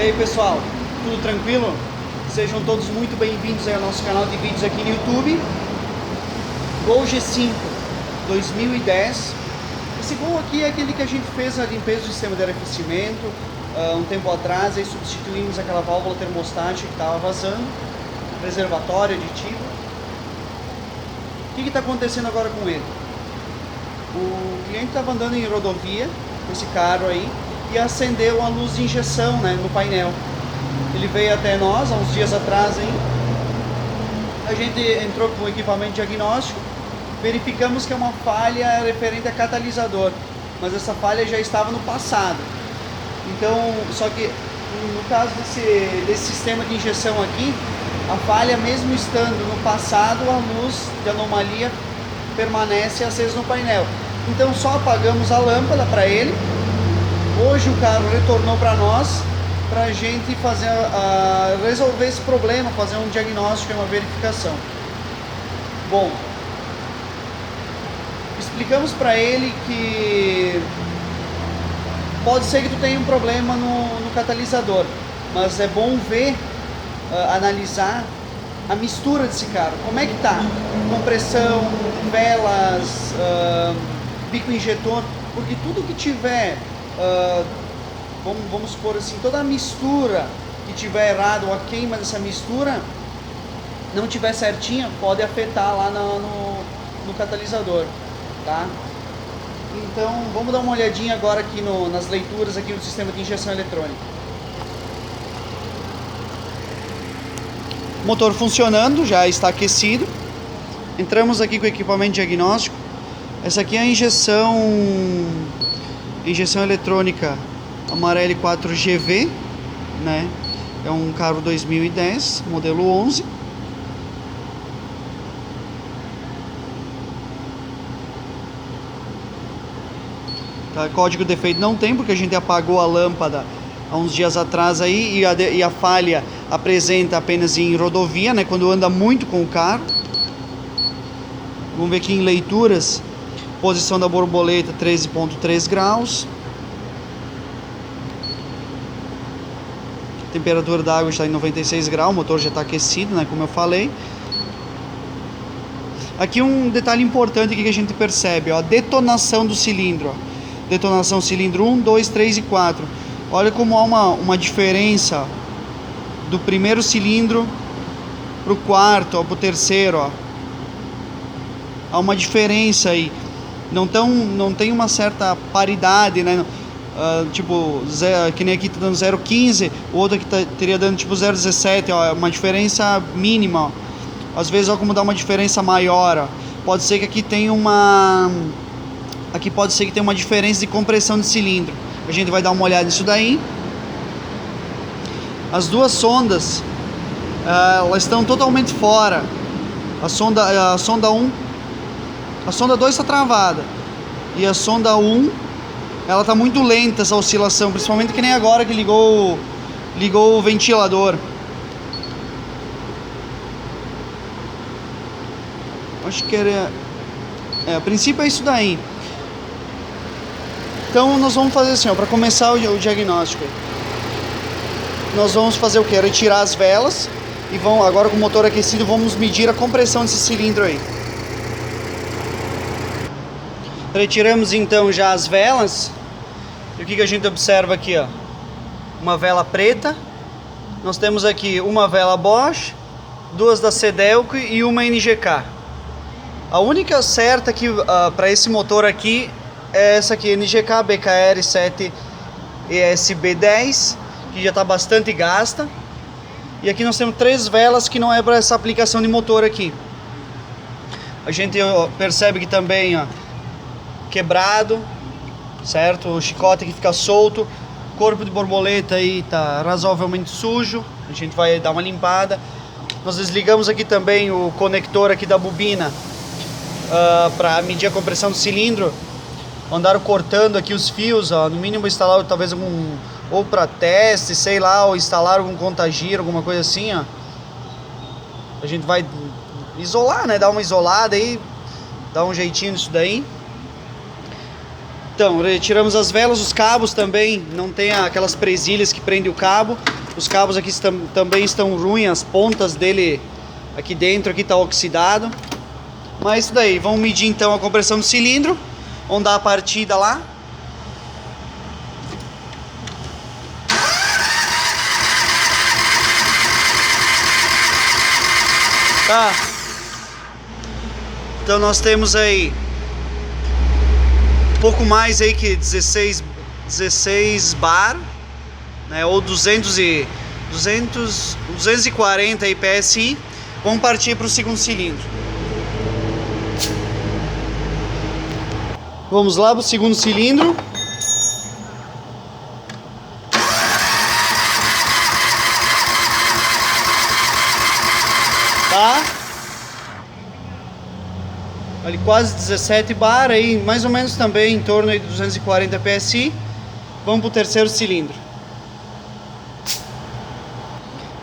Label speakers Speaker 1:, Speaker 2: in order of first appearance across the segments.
Speaker 1: aí pessoal, tudo tranquilo? Sejam todos muito bem-vindos ao nosso canal de vídeos aqui no YouTube. Gol G5 2010. Esse Gol aqui é aquele que a gente fez a limpeza do sistema de arrefecimento um tempo atrás, aí substituímos aquela válvula termostática que estava vazando, reservatório aditivo. O que está acontecendo agora com ele? O cliente estava andando em rodovia com esse carro aí e acendeu a luz de injeção, né, no painel. Ele veio até nós há uns dias atrás aí. A gente entrou com o equipamento diagnóstico, verificamos que é uma falha referente a catalisador, mas essa falha já estava no passado. Então, só que no caso desse sistema de injeção aqui, a falha, mesmo estando no passado, a luz de anomalia permanece acesa no painel. Então só apagamos a lâmpada para ele. Hoje o carro retornou para nós, para a gente fazer resolver esse problema, fazer um diagnóstico e uma verificação. Bom, explicamos para ele que pode ser que tu tenha um problema no catalisador, mas é bom ver, analisar a mistura desse carro, como é que tá, compressão, velas, bico injetor, porque tudo que tiver, vamos supor assim, toda a mistura que tiver errado, ou a queima dessa mistura não tiver certinha, pode afetar lá no catalisador, tá? Então vamos dar uma olhadinha agora aqui nas leituras aqui do sistema de injeção eletrônica. Motor funcionando, já está aquecido. Entramos aqui com o equipamento diagnóstico. Essa aqui é a injeção eletrônica Amarelli 4GV, né? É um carro 2010, modelo 11. Tá, código de defeito não tem, porque a gente apagou a lâmpada há uns dias atrás aí, e a falha apresenta apenas em rodovia, né, quando anda muito com o carro. Vamos ver aqui em leituras, posição da borboleta 13,3 graus, temperatura da água está em 96 graus, o motor já está aquecido, né, como eu falei. Aqui um detalhe importante que a gente percebe, ó, a detonação do cilindro, ó. Detonação cilindro 1, 2, 3 e 4. Olha como há uma diferença do primeiro cilindro para o quarto, para o terceiro, ó. Há uma diferença aí. Não tem uma certa paridade, né? Tipo, que nem aqui tá dando 0,15, o outro aqui teria dando tipo 0,17, ó. Uma diferença mínima, ó. Às vezes, ó, como dá uma diferença maior, ó. Pode ser que aqui tenha Aqui pode ser que tenha uma diferença de compressão de cilindro. A gente vai dar uma olhada nisso daí. As duas sondas, elas estão totalmente fora. A sonda 1, a sonda 2 está travada. E a sonda 1, ela está muito lenta essa oscilação, principalmente que nem agora que ligou o ventilador. Acho que era... a princípio é isso daí. Então nós vamos fazer assim, para começar o diagnóstico. Nós vamos fazer o que? Retirar as velas e agora com o motor aquecido vamos medir a compressão desse cilindro aí. Retiramos então já as velas. E o que a gente observa aqui, ó? Uma vela preta. Nós temos aqui uma vela Bosch, duas da Cedelco e uma NGK. A única certa que para esse motor aqui é essa aqui, NGK BKR 7 ESB10, que já está bastante gasta. E aqui nós temos 3 velas que não é para essa aplicação de motor aqui. A gente percebe que também, ó, quebrado, certo? O chicote que fica solto, corpo de borboleta aí tá razoavelmente sujo. A gente vai dar uma limpada. Nós desligamos aqui também o conector aqui da bobina para medir a compressão do cilindro. Andaram cortando aqui os fios, ó, no mínimo instalaram talvez ou para teste, sei lá, ou instalaram algum contagiro, alguma coisa assim, ó. A gente vai isolar, né, dar uma isolada aí, dar um jeitinho nisso daí. Então, retiramos as velas, os cabos também, não tem aquelas presilhas que prendem o cabo. Os cabos aqui também estão ruins, as pontas dele aqui dentro aqui está oxidado. Mas isso daí, vamos medir então a compressão do cilindro, vamos dar a partida lá. Tá. Então nós temos aí pouco mais aí que 16 bar, né, ou 240 aí PSI. Vamos partir para o segundo cilindro. Vamos lá para o segundo cilindro. Tá? Ali quase 17 bar, aí mais ou menos também em torno aí de 240 PSI. Vamos para o terceiro cilindro.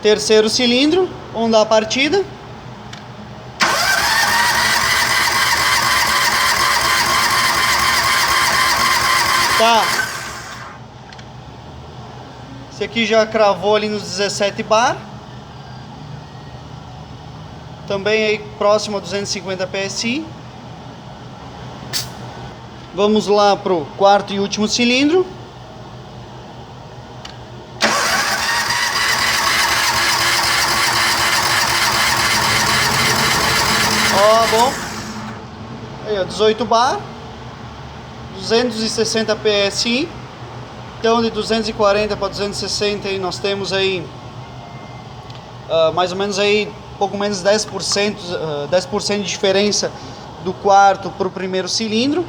Speaker 1: Terceiro cilindro, vamos dar a partida. Tá. Esse aqui já cravou ali nos 17 bar. Também aí próximo a 250 PSI. Vamos lá pro quarto e último cilindro. Ó, bom. Aí, ó, 18 bar. 260 PSI. Então de 240 para 260 aí nós temos aí mais ou menos aí pouco menos 10%, 10% de diferença do quarto para o primeiro cilindro,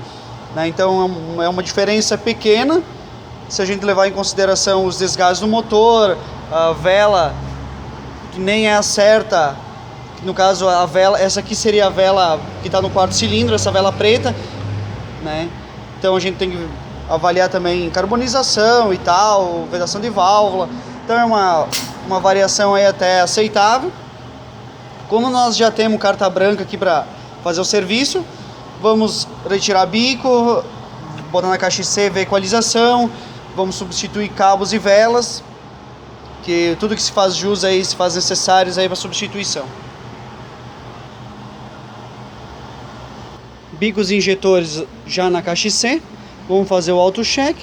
Speaker 1: né? Então é uma diferença pequena se a gente levar em consideração os desgastes do motor, a vela que nem é a certa, no caso a vela, essa aqui seria a vela que está no quarto cilindro, essa vela preta, né? Então a gente tem que avaliar também carbonização e tal, vedação de válvula. Então é uma variação aí até aceitável. Como nós já temos carta branca aqui para fazer o serviço, vamos retirar bico, botar na caixa C, ver equalização, vamos substituir cabos e velas, que tudo que se faz jus aí, se faz necessários aí para substituição. Bicos e injetores já na caixa C, vamos fazer o auto-check.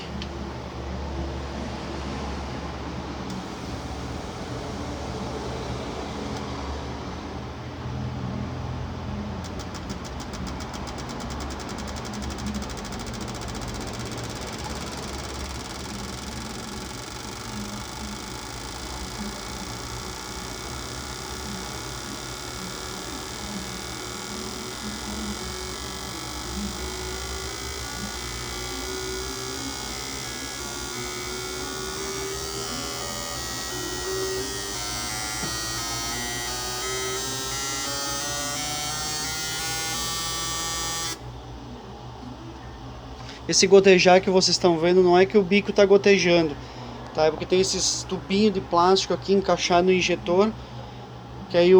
Speaker 1: Esse gotejar que vocês estão vendo não é que o bico está gotejando, tá? É porque tem esses tubinhos de plástico aqui encaixado no injetor, que aí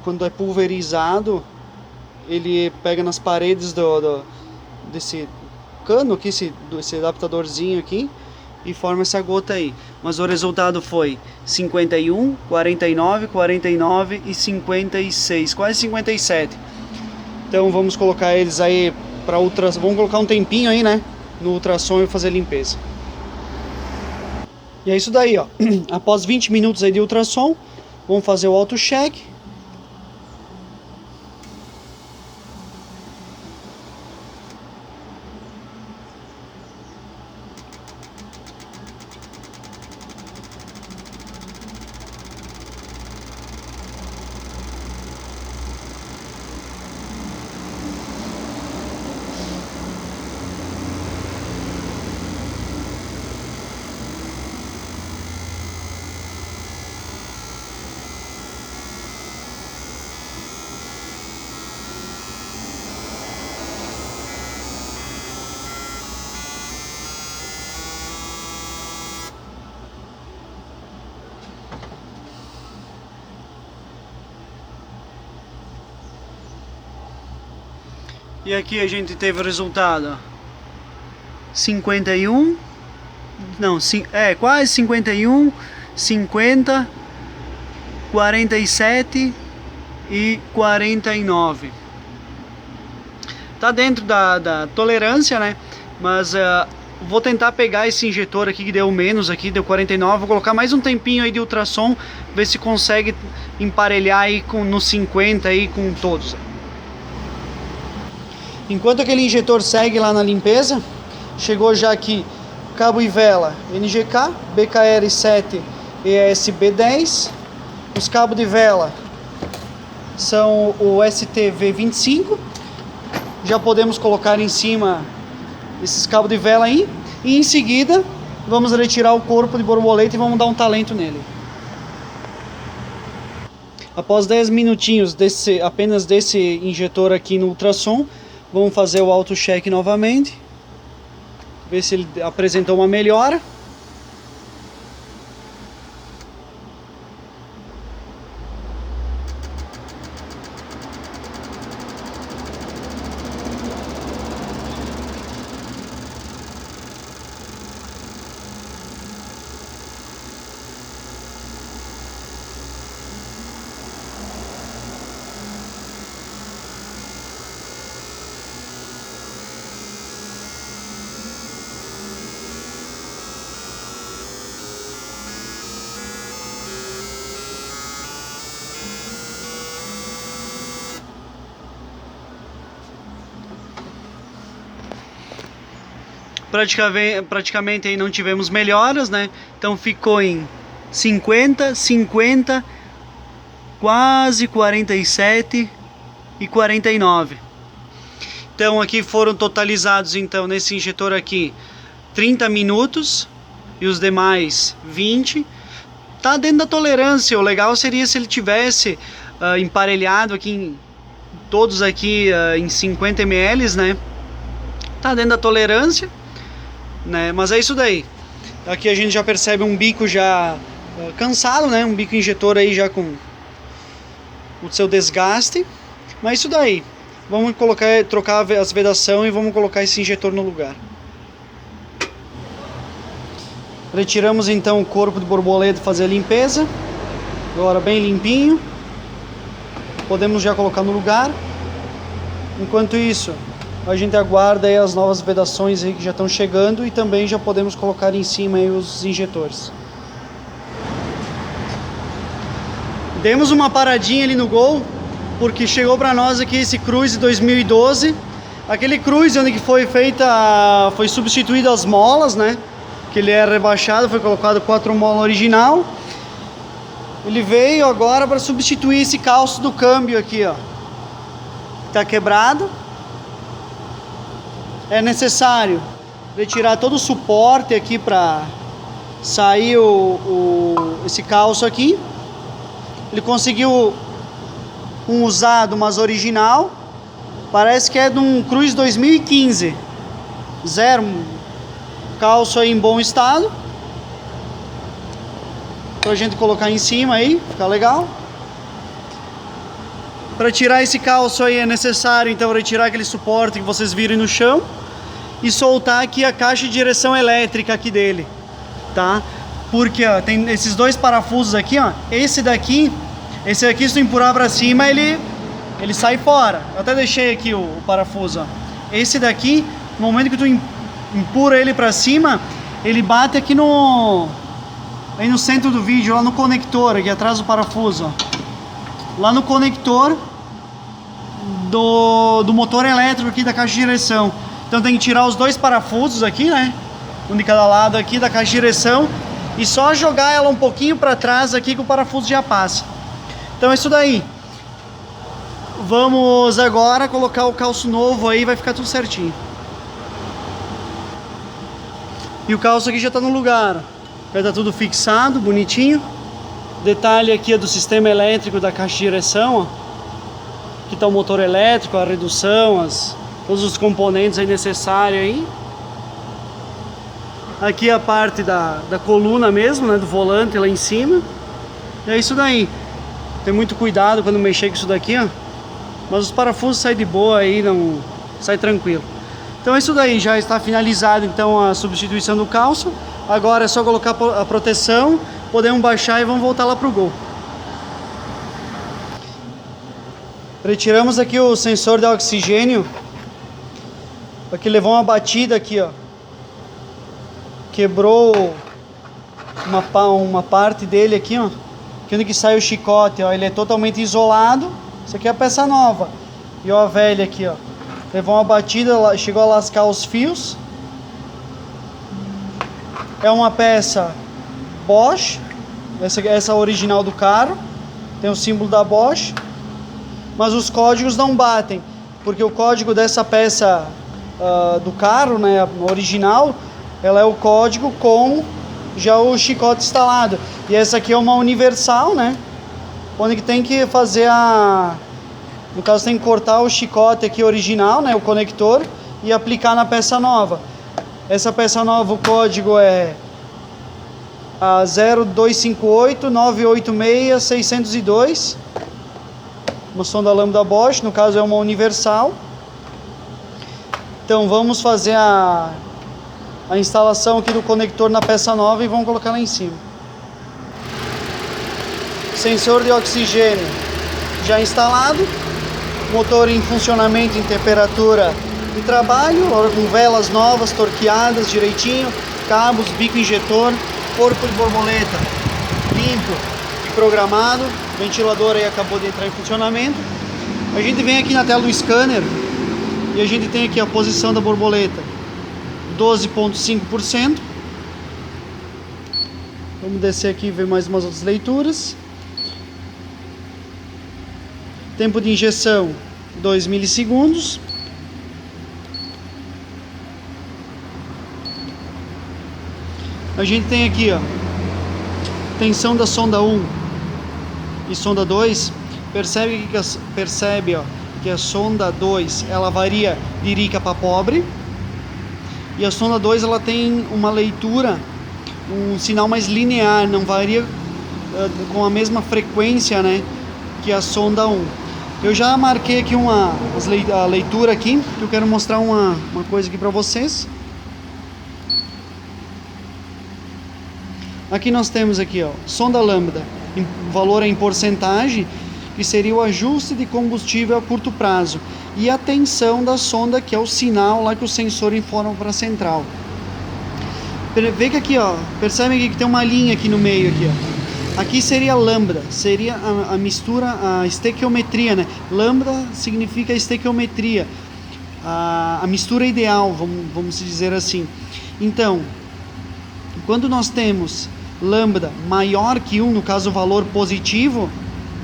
Speaker 1: quando é pulverizado, ele pega nas paredes desse cano aqui, esse adaptadorzinho aqui, e forma essa gota aí. Mas o resultado foi 51, 49, 49 e 56, quase 57. Então vamos colocar eles aí para ultrassom, vamos colocar um tempinho aí, né, no ultrassom e fazer a limpeza. E é isso daí, ó. Após 20 minutos aí de ultrassom, vamos fazer o auto-check. E aqui a gente teve o resultado. 51, não, quase 51, 50, 47 e 49. Tá dentro da tolerância, né? Mas vou tentar pegar esse injetor aqui que deu menos aqui, deu 49, vou colocar mais um tempinho aí de ultrassom, ver se consegue emparelhar aí no 50 aí com todos. Enquanto aquele injetor segue lá na limpeza, chegou já aqui cabo e vela NGK, BKR7 e ESB10. Os cabos de vela são o STV25. Já podemos colocar em cima esses cabos de vela aí. E em seguida vamos retirar o corpo de borboleta e vamos dar um talento nele. Após 10 minutinhos apenas desse injetor aqui no ultrassom, vamos fazer o auto-check novamente. Ver se ele apresentou uma melhora. Praticamente aí não tivemos melhoras, né? Então ficou em 50, 50, quase 47 e 49. Então aqui foram totalizados, então, nesse injetor aqui 30 minutos e os demais 20. Tá dentro da tolerância. O legal seria se ele tivesse emparelhado aqui todos aqui em 50 ml, né? Tá dentro da tolerância, né? Mas é isso daí. Aqui a gente já percebe um bico já cansado, né? Um bico injetor aí já com o seu desgaste. Mas é isso daí. Vamos trocar as vedação e vamos colocar esse injetor no lugar. Retiramos então o corpo de borboleta e fazer a limpeza. Agora bem limpinho. Podemos já colocar no lugar. Enquanto isso, a gente aguarda aí as novas vedações aí que já estão chegando e também já podemos colocar em cima aí os injetores. Demos uma paradinha ali no Gol, porque chegou para nós aqui esse Cruze 2012. Aquele Cruze onde que foi substituído as molas, né? Que ele é rebaixado, foi colocado 4 molas original. Ele veio agora para substituir esse calço do câmbio aqui, ó. Tá quebrado. É necessário retirar todo o suporte aqui para sair esse calço aqui. Ele conseguiu um usado, mas original. Parece que é de um Cruze 2015. Zero. Calço aí em bom estado. Pra gente colocar em cima aí, ficar legal. Para tirar esse calço aí é necessário então retirar aquele suporte que vocês viram no chão e soltar aqui a caixa de direção elétrica aqui dele, tá? Porque ó, tem esses dois parafusos aqui, ó. Esse aqui se tu empurrar para cima ele sai fora. Eu até deixei aqui o parafuso, ó. Esse daqui, no momento que tu empurra ele para cima, ele bate aqui aí no centro do vídeo, lá no conector, aqui atrás do parafuso, ó. Lá no conector do motor elétrico aqui da caixa de direção. Então tem que tirar os dois parafusos aqui, né? Um de cada lado aqui da caixa de direção e só jogar ela um pouquinho para trás aqui que o parafuso já passa. Então é isso daí. Vamos agora colocar o calço novo aí, vai ficar tudo certinho. E o calço aqui já está no lugar. Já está tudo fixado, bonitinho. Detalhe aqui é do sistema elétrico da caixa de direção, ó. Aqui está o motor elétrico, a redução, todos os componentes aí necessários aí. Aqui a parte da coluna mesmo, né, do volante lá em cima. E é isso daí. Tem muito cuidado quando mexer com isso daqui, ó. Mas os parafusos saem de boa aí, não sai tranquilo. Então é isso daí, já está finalizado então a substituição do cálcio. Agora é só colocar a proteção, podemos baixar e vamos voltar lá para o Gol. Retiramos aqui o sensor de oxigênio, porque levou uma batida aqui, ó. Quebrou uma parte dele aqui, ó. Aqui onde que sai o chicote, ó, ele é totalmente isolado. Isso aqui é a peça nova. E ó, a velha aqui, ó. Levou uma batida, chegou a lascar os fios. É uma peça Bosch, essa original do carro. Tem o símbolo da Bosch. Mas os códigos não batem, porque o código dessa peça do carro, né, original, ela é o código com já o chicote instalado. E essa aqui é uma universal, né? Onde que tem que fazer no caso tem que cortar o chicote aqui original, né, o conector, e aplicar na peça nova. Essa peça nova, o código é 0258 986 602. Uma sonda lambda Bosch, no caso é uma universal. Então vamos fazer a instalação aqui do conector na peça nova e vamos colocar lá em cima. Sensor de oxigênio já instalado, motor em funcionamento em temperatura de trabalho, com velas novas, torqueadas direitinho, cabos, bico injetor, corpo de borboleta limpo e programado, ventilador aí acabou de entrar em funcionamento. A gente vem aqui na tela do scanner e a gente tem aqui a posição da borboleta 12,5%. Vamos descer aqui e ver mais umas outras leituras. Tempo de injeção 2 milissegundos. A gente tem aqui, ó, tensão da sonda 1 e sonda 2. Percebe que a sonda 2 ela varia de rica para pobre, e a sonda 2 ela tem uma leitura, um sinal mais linear, não varia com a mesma frequência, né, que a sonda 1. Eu já marquei aqui a leitura aqui, que eu quero mostrar uma coisa aqui para vocês. Aqui nós temos aqui, ó, sonda lambda, valor em porcentagem, que seria o ajuste de combustível a curto prazo, e a tensão da sonda, que é o sinal lá que o sensor informa para a central. Vê que aqui, ó, percebe aqui que tem uma linha aqui no meio aqui, ó. Aqui seria lambda, seria a mistura, a estequiometria, né? Lambda significa estequiometria, a mistura ideal, vamos dizer assim. Então, quando nós temos lambda maior que 1, no caso o valor positivo,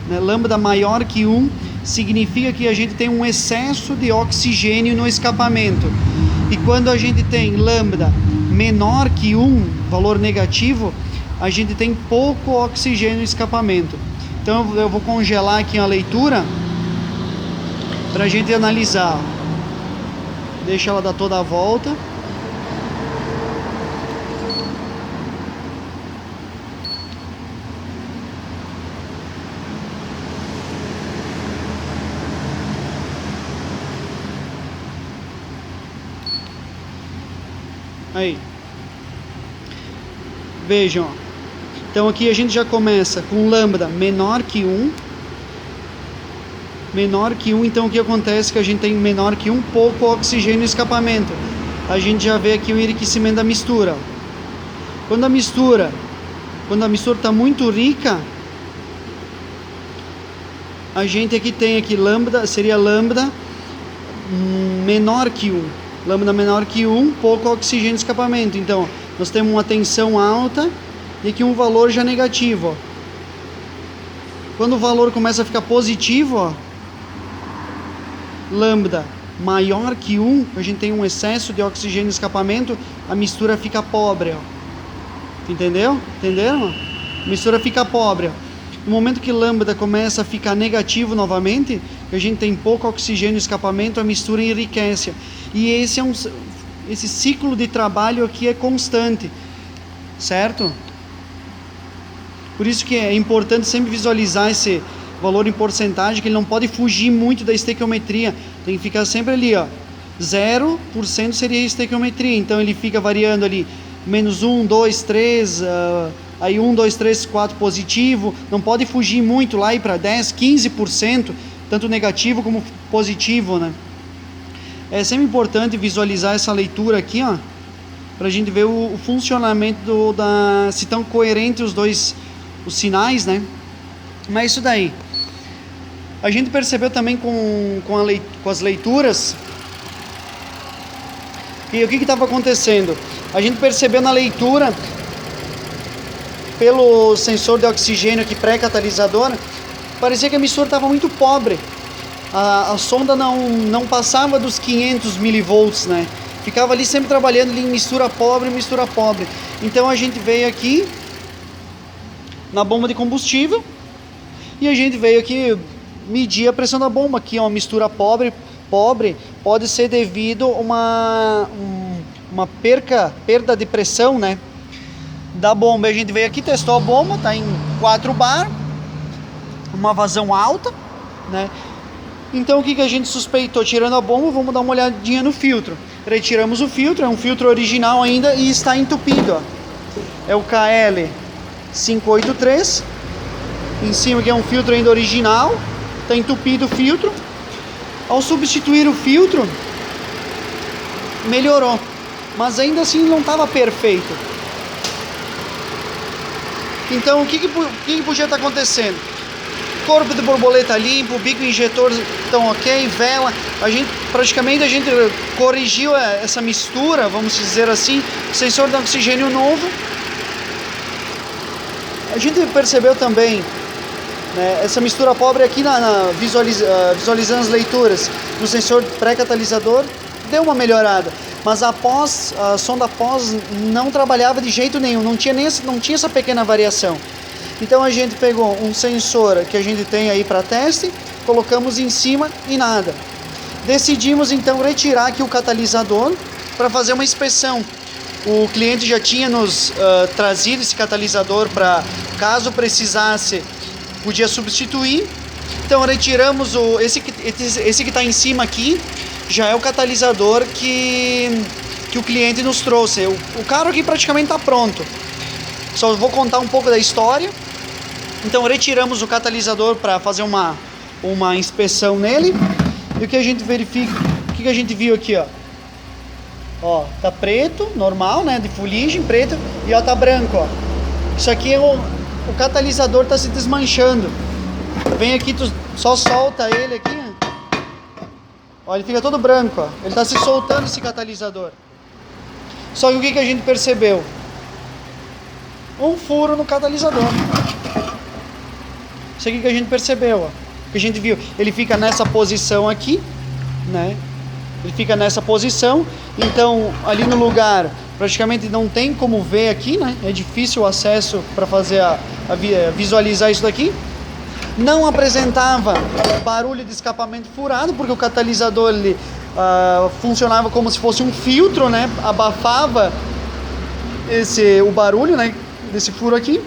Speaker 1: né, lambda maior que 1, significa que a gente tem um excesso de oxigênio no escapamento. E quando a gente tem lambda menor que 1, valor negativo, a gente tem pouco oxigênio no escapamento. Então eu vou congelar aqui a leitura para a gente analisar. Deixa ela dar toda a volta. Aí. Vejam, ó. Então aqui a gente já começa com lambda menor que 1. Menor que 1, então o que acontece? Que a gente tem menor que 1, pouco oxigênio no escapamento. A gente já vê aqui o enriquecimento da mistura. Quando a mistura está muito rica, a gente aqui tem aqui lambda, seria lambda menor que 1. Lambda menor que 1, pouco oxigênio no escapamento. Então, nós temos uma tensão alta e aqui um valor já negativo, ó. Quando o valor começa a ficar positivo, ó, lambda maior que 1, a gente tem um excesso de oxigênio no escapamento, a mistura fica pobre, ó. Entendeu? Entenderam? A mistura fica pobre, ó. No momento que lambda começa a ficar negativo novamente, a gente tem pouco oxigênio no escapamento, a mistura enriquece. E esse ciclo de trabalho aqui é constante, certo? Por isso que é importante sempre visualizar esse valor em porcentagem, que ele não pode fugir muito da estequiometria, tem que ficar sempre ali, ó, 0% seria estequiometria, então ele fica variando ali menos 1, 2, 3, aí 1, 2, 3, 4 positivo, não pode fugir muito lá e para 10, 15%, tanto negativo como positivo, né? É sempre importante visualizar essa leitura aqui, ó, para a gente ver o funcionamento se estão coerentes os sinais, né? Mas isso daí. A gente percebeu também com as leituras, e o que estava acontecendo? A gente percebeu na leitura, pelo sensor de oxigênio aqui pré-catalisador, parecia que a mistura estava muito pobre. A sonda não passava dos 500 milivolts, né? Ficava ali sempre trabalhando ali em mistura pobre. Então a gente veio aqui na bomba de combustível e a gente veio aqui medir a pressão da bomba. Aqui é uma mistura pobre pode ser devido a uma perda de pressão, né, da bomba. A gente veio aqui, testou a bomba, tá em 4 bar, uma vazão alta, né? Então o que a gente suspeitou? Tirando a bomba, vamos dar uma olhadinha no filtro. Retiramos o filtro, é um filtro original ainda e está entupido, ó. É o KL583. Em cima aqui é um filtro ainda original, está entupido o filtro. Ao substituir o filtro, melhorou, mas ainda assim não estava perfeito. Então o que podia estar acontecendo? Corpo de borboleta limpo, bico injetor estão ok, vela. A gente corrigiu essa mistura, vamos dizer assim. Sensor de oxigênio novo. A gente percebeu também, né, essa mistura pobre aqui visualizando as leituras no sensor pré-catalisador, deu uma melhorada. Mas a sonda pós não trabalhava de jeito nenhum, não tinha essa pequena variação. Então a gente pegou um sensor que a gente tem aí para teste, colocamos em cima e nada. Decidimos então retirar aqui o catalisador para fazer uma inspeção. O cliente já tinha nos trazido esse catalisador para, caso precisasse, podia substituir. Então retiramos esse que está em cima aqui, já é o catalisador que o cliente nos trouxe. O carro aqui praticamente está pronto. Só vou contar um pouco da história. Então retiramos o catalisador para fazer uma inspeção nele. E o que a gente verifica, o que a gente viu aqui, ó, tá preto, normal, né, de fuligem, preto, e ó, tá branco, ó. Isso aqui o catalisador tá se desmanchando. Vem aqui, tu só solta ele aqui, ó, ele fica todo branco, ó. Ele tá se soltando, esse catalisador. Só que o que a gente percebeu? Um furo no catalisador. Isso aqui que a gente percebeu, ó. Que a gente viu, ele fica nessa posição aqui, né? Ele fica nessa posição, então ali no lugar praticamente não tem como ver aqui, né? É difícil o acesso para fazer visualizar isso daqui. Não apresentava barulho de escapamento furado, porque o catalisador ele funcionava como se fosse um filtro, né? Abafava o barulho, né, desse furo aqui.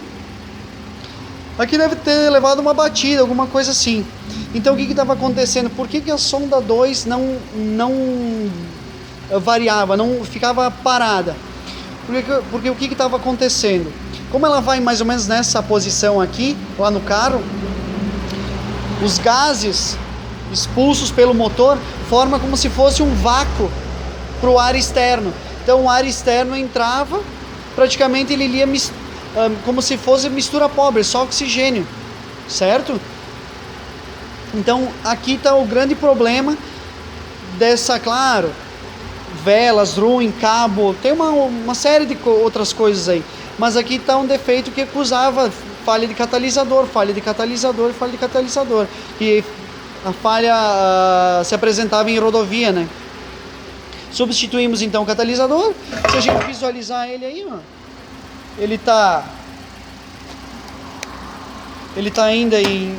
Speaker 1: Aqui deve ter levado uma batida, alguma coisa assim. Então o que estava acontecendo? Por que a sonda 2 não variava, não ficava parada? Porque o que estava acontecendo? Como ela vai mais ou menos nessa posição aqui, lá no carro, os gases expulsos pelo motor formam como se fosse um vácuo para o ar externo. Então o ar externo entrava, praticamente ele ia como se fosse mistura pobre, só oxigênio, certo? Então aqui está o grande problema dessa, claro, velas, ruim, cabo, tem uma série de outras coisas aí, mas aqui está um defeito que acusava falha de catalisador, e a falha se apresentava em rodovia, né? Substituímos então o catalisador. Se a gente visualizar ele aí, ó, ele tá ainda em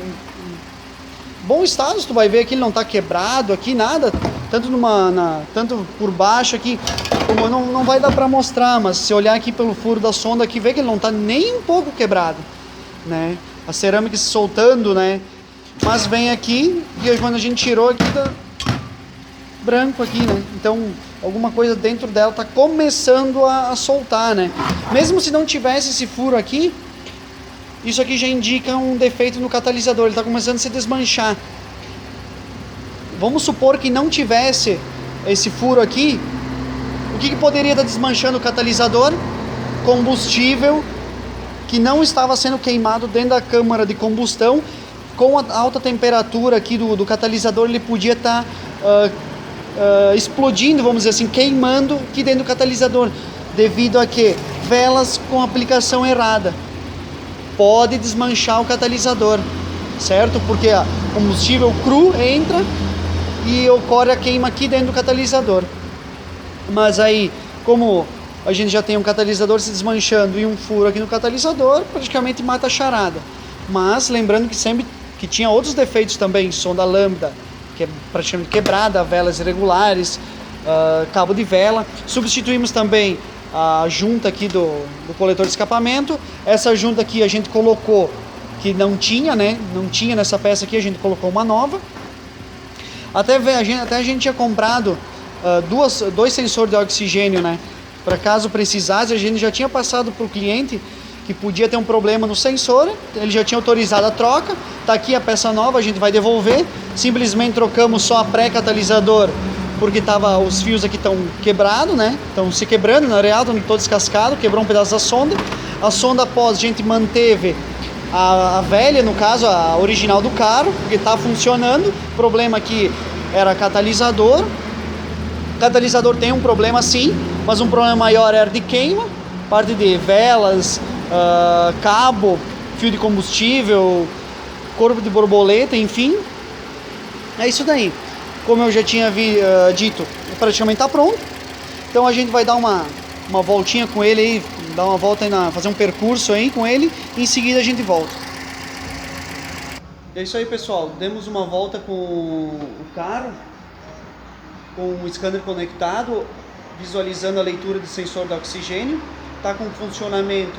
Speaker 1: bom estado. Tu vai ver que ele não está quebrado aqui, nada, tanto por baixo aqui, como não vai dar para mostrar, mas se olhar aqui pelo furo da sonda aqui, vê que ele não está nem um pouco quebrado, né? A cerâmica se soltando, né? Mas vem aqui, e quando a gente tirou aqui, branco aqui, né? Então alguma coisa dentro dela está começando a soltar, né? Mesmo se não tivesse esse furo aqui, isso aqui já indica um defeito no catalisador, ele está começando a se desmanchar. Vamos supor que não tivesse esse furo aqui, o que poderia estar desmanchando o catalisador? Combustível que não estava sendo queimado dentro da câmara de combustão. Com a alta temperatura aqui do catalisador, ele podia estar explodindo, vamos dizer assim, queimando aqui dentro do catalisador, devido a que velas com aplicação errada pode desmanchar o catalisador, certo? Porque o combustível cru entra e ocorre a queima aqui dentro do catalisador. Mas aí, como a gente já tem um catalisador se desmanchando e um furo aqui no catalisador, praticamente mata a charada. Mas lembrando que sempre que tinha outros defeitos também, sonda lambda, que é praticamente quebrada, velas irregulares, cabo de vela. Substituímos também a junta aqui do coletor de escapamento. Essa junta aqui a gente colocou, que não tinha, né? Não tinha nessa peça aqui, a gente colocou uma nova. Até a gente tinha comprado dois sensores de oxigênio, né? Para caso precisasse, a gente já tinha passado para o cliente que podia ter um problema no sensor, ele já tinha autorizado a troca. Tá aqui a peça nova, a gente vai devolver. Simplesmente trocamos só a pré-catalisador, porque os fios aqui estão quebrados, né? Estão se quebrando, na real, estão todo descascado, quebrou um pedaço da sonda. A sonda após a gente manteve a velha, no caso, a original do carro, porque está funcionando. O problema aqui era catalisador. O catalisador tem um problema sim, mas um problema maior era de queima, parte de velas, cabo, fio de combustível, corpo de borboleta, enfim. É isso daí. Como eu já tinha dito, praticamente está pronto. Então a gente vai dar uma voltinha com ele aí, dar uma volta aí fazer um percurso aí com ele, e em seguida a gente volta. É isso aí, pessoal. Demos uma volta com o carro, com o scanner conectado, visualizando a leitura do sensor de oxigênio. Está com funcionamento,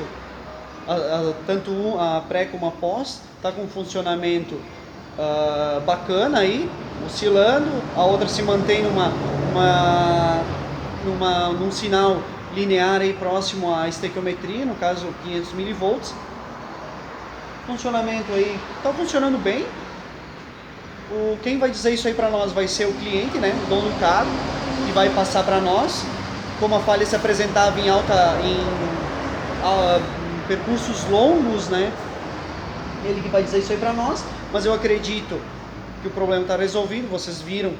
Speaker 1: tanto a pré como a pós, está com funcionamento bacana aí, oscilando. A outra se mantém num sinal linear aí próximo à estequiometria, no caso 500 mV. Funcionamento aí está funcionando bem. Quem vai dizer isso aí para nós vai ser o cliente, né, o dono do carro, que vai passar para nós. Como a falha se apresentava em percursos longos, né, ele que vai dizer isso aí para nós. Mas eu acredito que o problema está resolvido. Vocês viram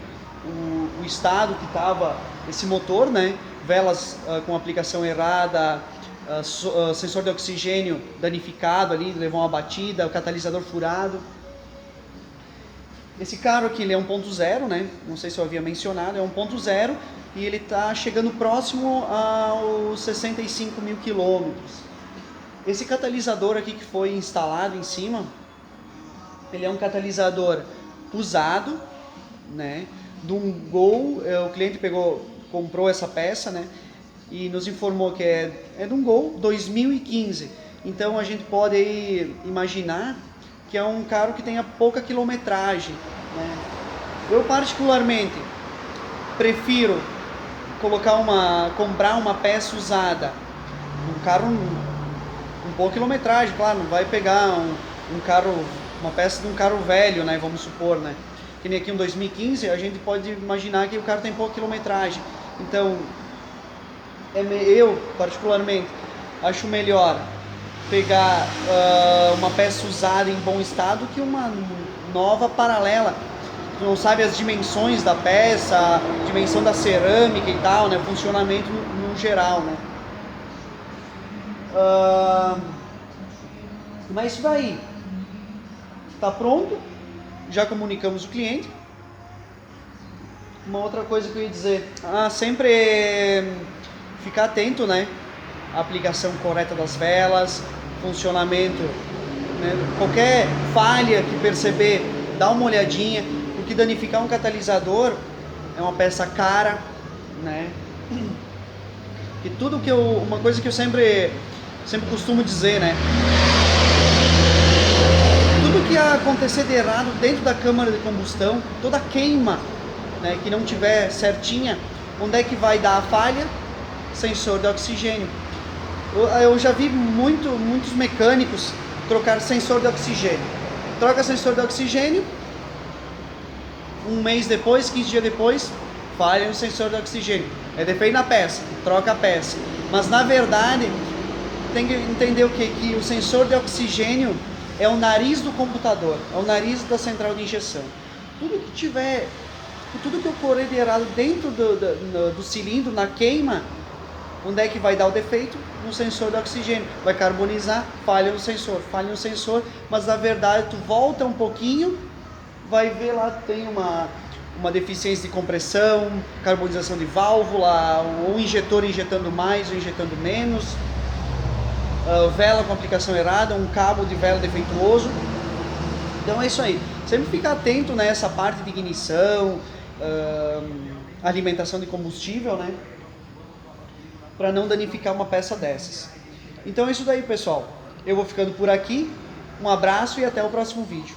Speaker 1: o estado que estava esse motor, né, velas com aplicação errada, sensor de oxigênio danificado ali, levou uma batida, o catalisador furado. Esse carro aqui, ele é 1.0, né? Não sei se eu havia mencionado, é 1.0 e ele está chegando próximo aos 65 mil quilômetros. Esse catalisador aqui que foi instalado em cima, ele é um catalisador usado, né? De um Gol. O cliente comprou essa peça, né? E nos informou que é de um Gol 2015. Então a gente pode aí imaginar que é um carro que tenha pouca quilometragem, né? Eu particularmente prefiro comprar uma peça usada, um carro com pouca quilometragem, claro, não vai pegar uma peça de um carro velho, né? Vamos supor, né? Que nem aqui um 2015, a gente pode imaginar que o carro tem pouca quilometragem. Então, eu particularmente acho melhor pegar uma peça usada em bom estado que uma nova paralela. Tu não sabe as dimensões da peça, a dimensão da cerâmica e tal, né? Funcionamento no geral, né? Mas isso daí está pronto, já comunicamos o cliente. Uma outra coisa que eu ia dizer, sempre ficar atento, né? A aplicação correta das velas, funcionamento, né? Qualquer falha que perceber, dá uma olhadinha, porque danificar um catalisador é uma peça cara, né? E uma coisa que eu sempre costumo dizer, né? Tudo que acontecer de errado dentro da câmara de combustão, toda queima né, que não tiver certinha, onde é que vai dar a falha? Sensor de oxigênio. Eu já vi muitos mecânicos trocar sensor de oxigênio. Troca sensor de oxigênio, um mês depois, 15 dias depois, falha no sensor de oxigênio. É defeito na peça, troca a peça. Mas na verdade, tem que entender o que? Que o sensor de oxigênio é o nariz do computador, é o nariz da central de injeção. Tudo que ocorrer de errado dentro do cilindro, na queima, onde é que vai dar o defeito? No sensor de oxigênio. Vai carbonizar, falha no sensor, mas na verdade tu volta um pouquinho, vai ver lá tem uma deficiência de compressão, carbonização de válvula, ou injetor injetando mais ou injetando menos, vela com aplicação errada, um cabo de vela defeituoso. Então é isso aí. Sempre ficar atento nessa parte de ignição, alimentação de combustível, né? Para não danificar uma peça dessas. Então é isso daí, pessoal. Eu vou ficando por aqui. Um abraço e até o próximo vídeo.